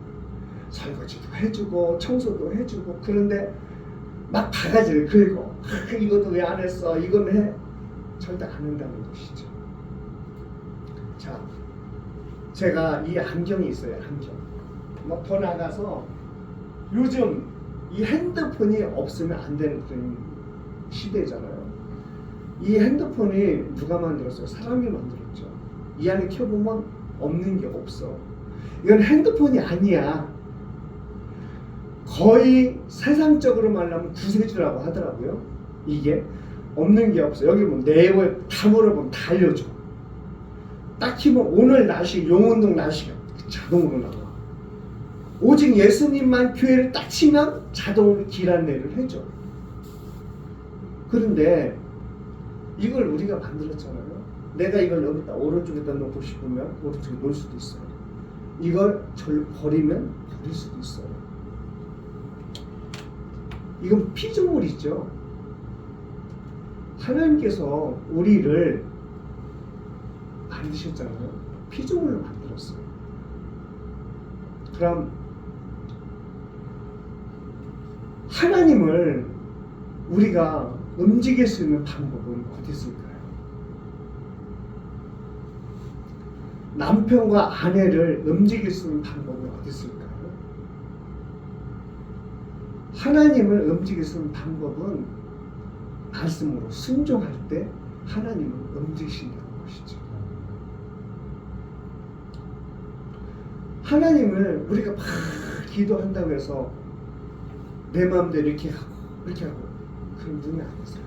설거지도 해주고 청소도 해주고. 그런데 막 바가지를 긁고 이것도 왜 안 했어? 이건 해. 절대 안 한다는 것이죠. 자, 제가 이 안경이 있어요. 안경. 뭐 더 나가서 요즘 이 핸드폰이 없으면 안 되는 그런 시대잖아요. 이 핸드폰이 누가 만들었어요? 사람이 만들었죠. 이 안에 켜보면 없는 게 없어. 이건 핸드폰이 아니야. 거의 세상적으로 말하면 구세주라고 하더라고요. 이게 없는 게 없어. 여기 뭐 네이버에 다 물어보면 다 알려줘. 딱 키면 오늘 날씨, 용운동 날씨가 자동으로 나와. 오직 예수님만 교회를 딱 치면 자동으로 길 안내를 해줘. 그런데 이걸 우리가 만들었잖아요. 내가 이걸 여기다 오른쪽에다 놓고 싶으면 오른쪽에 놓을 수도 있어요. 이걸 절로 버리면 버릴 수도 있어요. 이건 피조물이죠. 하나님께서 우리를 만드셨잖아요. 피조물로 만들었어요. 그럼 하나님을 우리가 움직일 수 있는 방법은 어디 있을까요? 남편과 아내를 움직일 수 있는 방법은 어디 있을까요? 하나님을 움직일 수 있는 방법은 말씀으로 순종할 때 하나님을 움직이신다는 것이죠. 하나님을 우리가 막 기도한다고 해서 내 마음대로 이렇게 하고 그런 분이 아니세요.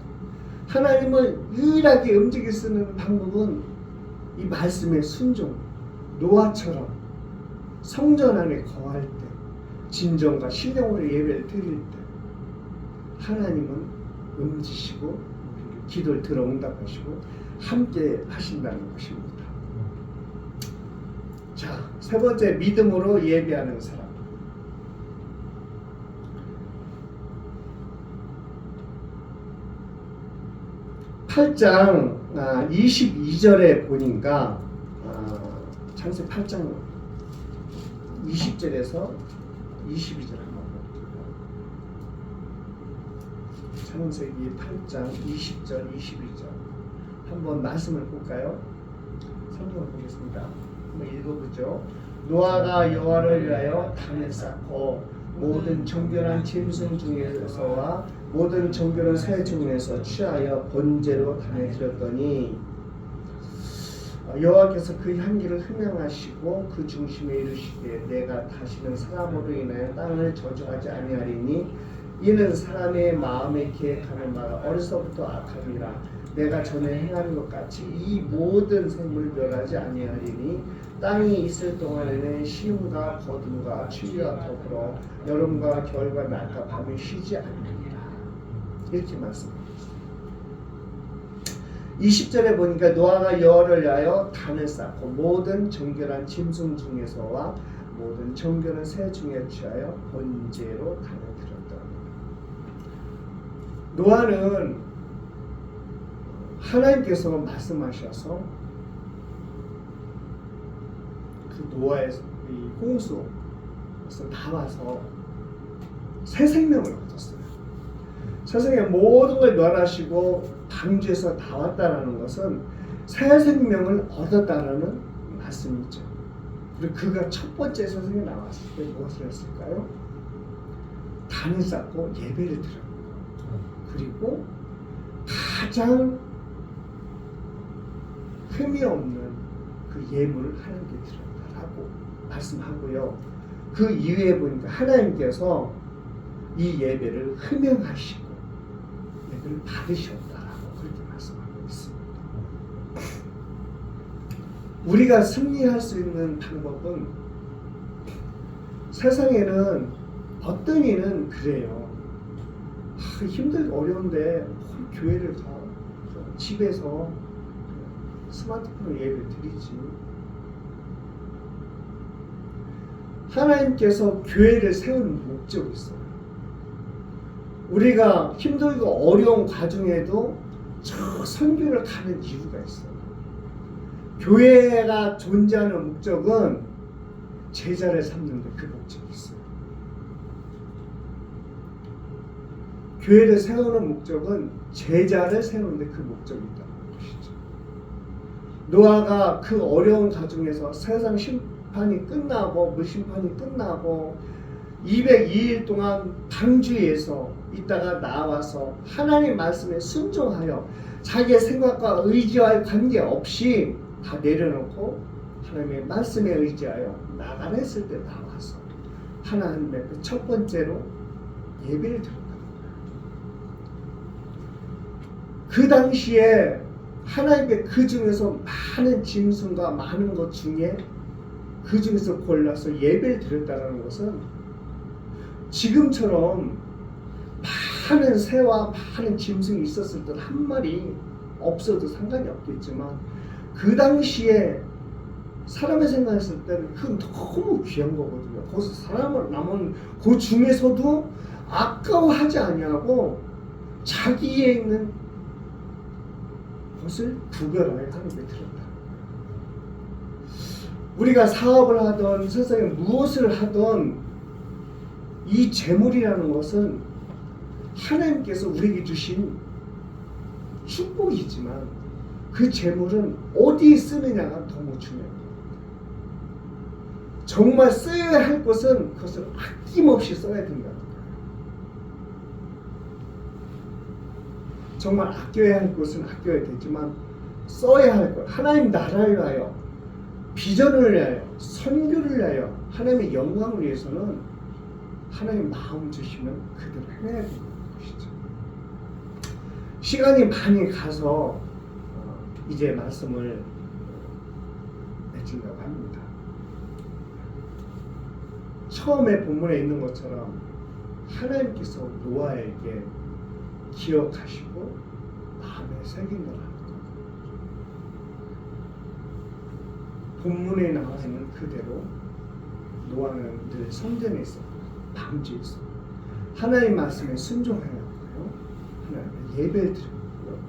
하나님을 유일하게 움직일 수 있는 방법은 이 말씀의 순종, 노아처럼 성전 안에 거할 때, 진정과 신령으로 예배를 드릴 때 하나님은 움직이시고 우리를 기도를 들어 응답하시고 함께 하신다는 것입니다. 자, 세 번째, 믿음으로 예배하는 사람. 8장 22절에 보니까 창세기 8장 20절에서 22절 한번 볼게요. 창세기 8장 20절 22절 한번 말씀을 볼까요? 성경을 보겠습니다. 한번 읽어보죠. 노아가 여호와를 위하여 단을 쌓고 모든 정결한 짐승 중에서와 모든 정결한 새 중에서 취하여 번제로 단에 드렸더니 여호와께서 그 향기를 흠양하시고 그 중심에 이르시되 내가 다시는 사람으로 인하여 땅을 저주하지 아니하리니 이는 사람의 마음에 계획하는 바가 어려서부터 악함이라 내가 전에 행하는 것 같이 이 모든 생물을 멸하지 아니하리니 땅이 있을 동안에는 시음과 거둠과 추위와 더불어 여름과 겨울과 낮과 밤이 쉬지 않으리라. 이렇게 말씀합니다. 20절에 보니까 노아가 여호와를 위하여 단을 쌓고 모든 정결한 짐승 중에서와 모든 정결한 새 중에 취하여 번제로 단을 드렸다. 노아는 하나님께서 말씀하셔서 그 노아의 이 홍수에서 나와서 새 생명을 얻었어요. 세상에 모든 걸 멸하시고 방주에서 나왔다라는 것은 새 생명을 얻었다라는 말씀이죠. 그리고 그가 첫 번째 세상에 나왔을 때 무엇을 했을까요? 단을 쌓고 예배를 드렸고 그리고 가장 흠이 없는 그 예물을 하나님께 드렸다라고 말씀하고요. 그 이후에 보니까 하나님께서 이 예배를 흠양하시고 예배를 받으셨다라고 그렇게 말씀하고 있습니다. 우리가 승리할 수 있는 방법은 세상에는 어떤 이는 그래요. 힘들고 어려운데 교회를 가 집에서 스마트폰으로 예배 드리지. 하나님께서 교회를 세우는 목적이 있어요. 우리가 힘들고 어려운 과정에도 저 선교를 가는 이유가 있어요. 교회가 존재하는 목적은 제자를 삼는 데 그 목적이 있어요. 교회를 세우는 목적은 제자를 세우는 데 그 목적이 있다는 것이죠. 노아가 그 어려운 과정에서 세상 심판이 끝나고 물심판이 끝나고 202일 동안 방주에서 있다가 나와서 하나님 말씀에 순종하여 자기의 생각과 의지와의 관계없이 다 내려놓고 하나님의 말씀에 의지하여 나가라 했을 때 나와서 하나님의 그 첫 번째로 예배를 드렸다. 그 당시에 하나님께 그 중에서 많은 짐승과 많은 것 중에 그 중에서 골라서 예배를 드렸다는 것은 지금처럼 많은 새와 많은 짐승이 있었을 때 한 마리 없어도 상관이 없겠지만 그 당시에 사람의 생각했을 때는 그건 너무 귀한 거거든요. 거기서 사람을 남은 그 중에서도 아까워하지 아니하고 자기에 있는 것을 구별하여 하나님께 드렸다. 우리가 사업을 하던 세상에 무엇을 하던 이 재물이라는 것은 하나님께서 우리에게 주신 축복이지만 그 재물은 어디에 쓰느냐가 너무 중요합니다. 정말 써야 할 것은 그것을 아낌없이 써야 된다. 정말 아껴야 할 것은 아껴야 되지만 써야 할 것, 하나님 나라를 위하여, 비전을 위하여, 선교를 위하여, 하나님의 영광을 위해서는 하나님 마음 주시면 그대로 해야 되는 것이죠. 시간이 많이 가서 이제 말씀을 맺으려고 합니다. 처음에 본문에 있는 것처럼 하나님께서 노아에게 기억하시고 마음에 새긴다라는 것. 본문에 나와 있는 그대로 노아는 늘 성전에 있었고 방주에 있었고 하나님 말씀에 순종하였고요. 하나님의 예배를 드렸고요.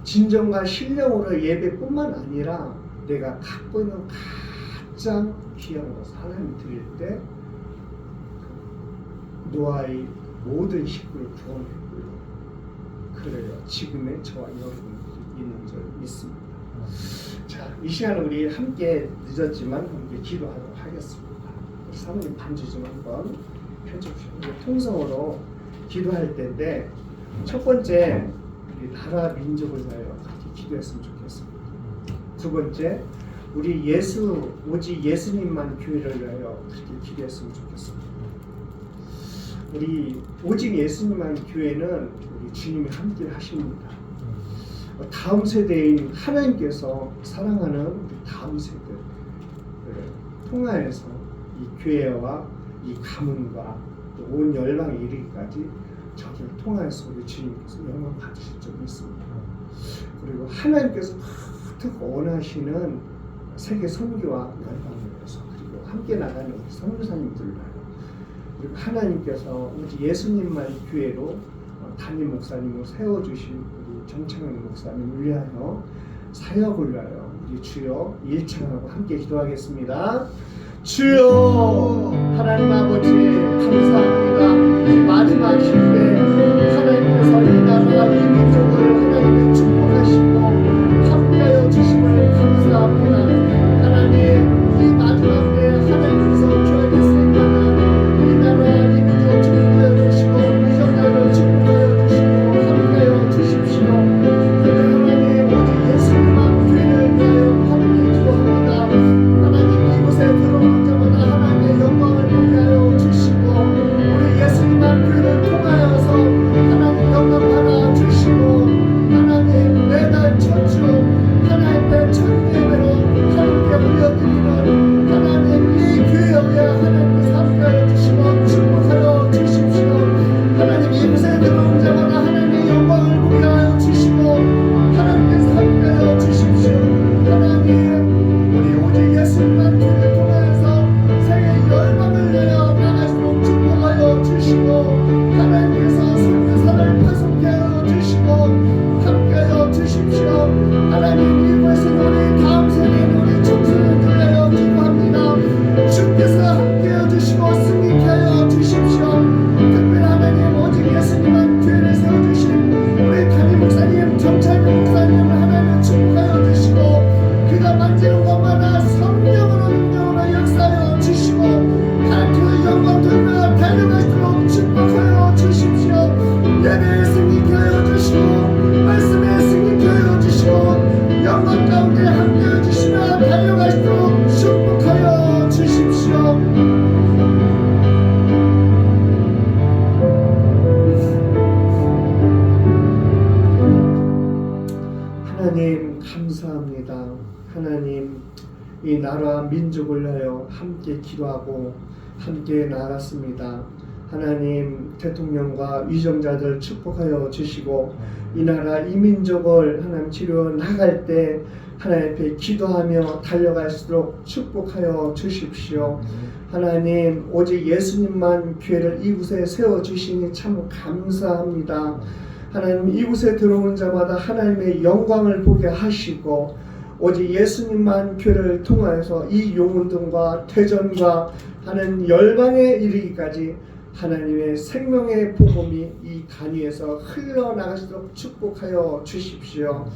진정과 신령으로 예배뿐만 아니라 내가 갖고 있는 가장 귀한 것을 하나님 드릴 때 노아의 모든 식구를 구원했고요. 그래요. 지금의 저와 여러분들이 있는 줄 믿습니다. 자, 이 시간은 우리 함께 늦었지만 함께 기도하도록 하겠습니다. 사모님 반주 좀 한번 펴주십시오. 통성으로 기도할 때인데 첫 번째 우리 나라 민족을 위하여 같이 기도했으면 좋겠습니다. 두 번째 우리 오직 예수님만 교회를 위하여 그렇게 기도했으면 좋겠습니다. 우리 오직 예수님만 교회는 우리 주님이 함께 하십니다. 다음 세대인 하나님께서 사랑하는 우리 다음 세대를 통하여서 이 교회와 이 가문과 또 온 열방에 이르기까지 저를 통하여서 우리 주님께서 영광 받으실 줄 믿습니다. 그리고 하나님께서 가득 원하시는 세계 선교와 열방을 위해서 그리고 함께 나가는 우리 선교사님들을 위하여 그리고 하나님께서 오직 예수님만 교회로 담임 목사님을 세워주신 우리 정창현 목사님을 위하여 사역을 위하여 우리 주여 일창하고 함께 기도하겠습니다. 주여 하나님 아버지 감사합니다. 이 마지막 시대 하나님께서 이 나라 이 민족을 하나님의 축복하시고 함께하여 주심을 감사합니다. 하나님 이 마지막 때 하나님께서 교회를 세우는 이 나라 이 민족 축복하여 주시고 미전나라를 축복하여 주시고 함께하여 주십시오. 하나님 오직 예수님만 교회를 위하여 함께 기도합니다. 하나님 이곳에 들어오는 자마다 하나님의 영광을 보게 하여 주시고 우리 예수님만 교회를 통하여서 하나님 영광 받아 주시고 하나님 하나님 감사합니다. 하나님 이 나라 민족을 위하여 함께 기도하고 함께 나아갔습니다. 하나님 대통령과 위정자들 축복하여 주시고 이 나라 이 민족을 하나님 치료 나갈 때 하나님 앞에 기도하며 달려갈수록 축복하여 주십시오. 하나님 오직 예수님만 교회를 이곳에 세워주시니 참 감사합니다. 하나님 이곳에 들어온 자마다 하나님의 영광을 보게 하시고 오직 예수님만 교회를 통하여서 이 용운동과 대전과 하는 열방에 이르기까지 하나님의 생명의 복음이 이 간이에서 흘러나가시도록 축복하여 주십시오.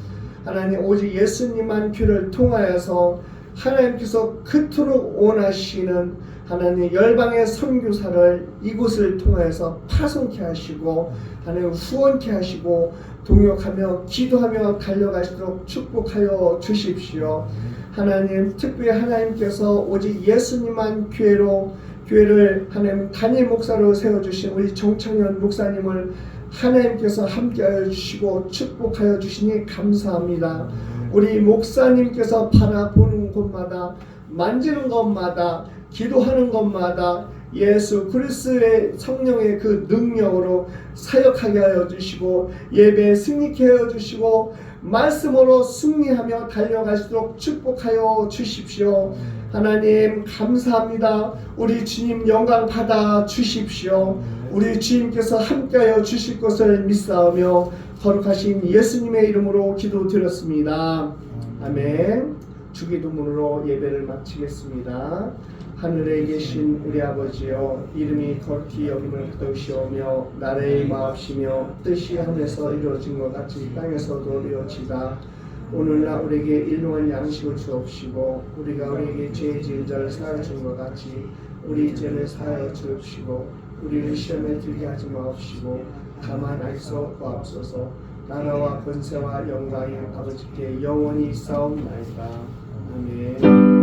하나님 오직 예수님만 교회를 통하여서 하나님께서 그토록 원하시는 하나님 열방의 선교사를 이곳을 통하여서 파송케 하시고 하나님 후원케 하시고 동역하며 기도하며 달려가시도록 축복하여 주십시오. 하나님 특별히 하나님께서 오직 예수님만 교회를 하나님 단임 목사로 세워주신 우리 정창현 목사님을 하나님께서 함께하여 주시고 축복하여 주시니 감사합니다. 우리 목사님께서 바라보는 곳마다 만지는 것마다 기도하는 것마다 예수 그리스도의 성령의 그 능력으로 사역하게 하여 주시고 예배에 승리케 하여 주시고 말씀으로 승리하며 달려가시도록 축복하여 주십시오. 하나님 감사합니다. 우리 주님 영광 받아 주십시오. 우리 주님께서 함께하여 주실 것을 믿사오며 거룩하신 예수님의 이름으로 기도드렸습니다. 아멘. 주기도문으로 예배를 마치겠습니다. 하늘에 계신 우리 아버지여, 이름이 거룩히 여김을 받으시오며 나라의 마옵시며 뜻이 하늘에서 이루어진 것 같이 땅에서도 이루어지다. 오늘날 우리에게 일용할 양식을 주옵시고 우리가 우리에게 죄 지은 자를 사하여 준 것 같이 우리 죄를 사하여 주옵시고 우리를 시험에 들게 하지 마옵시고 다만 악에서 구하옵소서. 나라와 권세와 영광이 아버지께 영원히 있사옵나이다. 아멘.